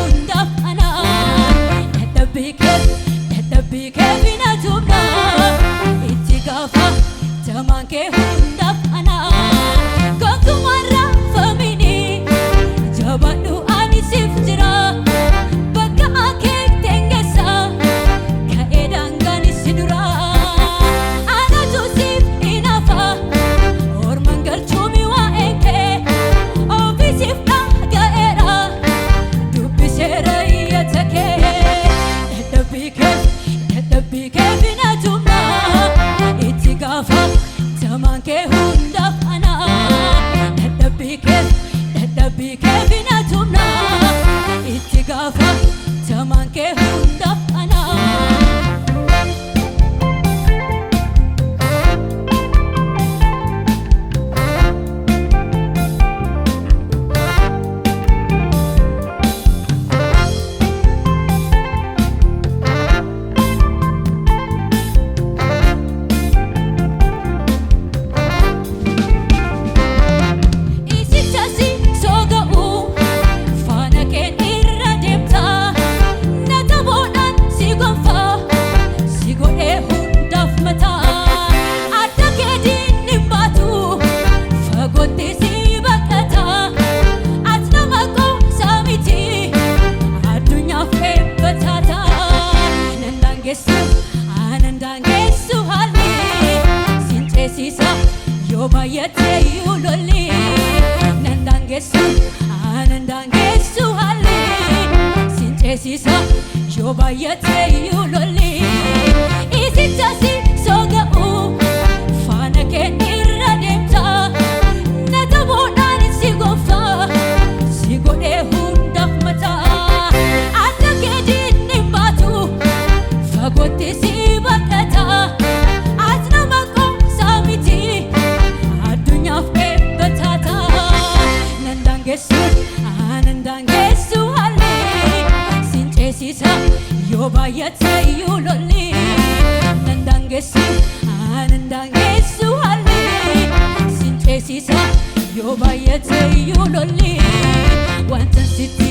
hundaaf ana dadhabbii kee finaatumna itti gaafa tamaan kee hundaaf ana gonkumaan raafamini jabaadhu ani siif jira bakka akeekteen geessa ka'ee daangaan si dura anatu siif hinaafa ormaan galchuumi waa'ee kee ofiisiif dhaga'eera dubbiseera iyyata kee dadhabbii kee finaatumna itti gaafa tamaan kee hundaaf ana dadhabbii kee finaatumna itti gaafa tamaan kee hundaaf ana isichasi sooga'u faana keen irra deemta nataboodhaan si gonfa si godhee hundaaf mataa adda keetiin hin baatu fagootti si baqata ati nama qoomsaa miti addunyaaf eebbataata nan daangessu haalli sin ceesisa yoo baay'ate iyyuu lolli nan daangessu haalli sin ceesisa yoo baay'ate iyyuu lolli isichasi sooga'u faana keen irra deemta nataboodhaan si gonfa si godhee hundaaf mataa adda keetiin hin baatu fagootti si baqata ati nama qoomsaa miti addunyaaf eebbataata nan daangessu haalli sin ceesisa yoo baay'ate iyyuu lolli nan daangessu haalli sin ceesisa yoo baay'ate iyyuu lolli wantan sitti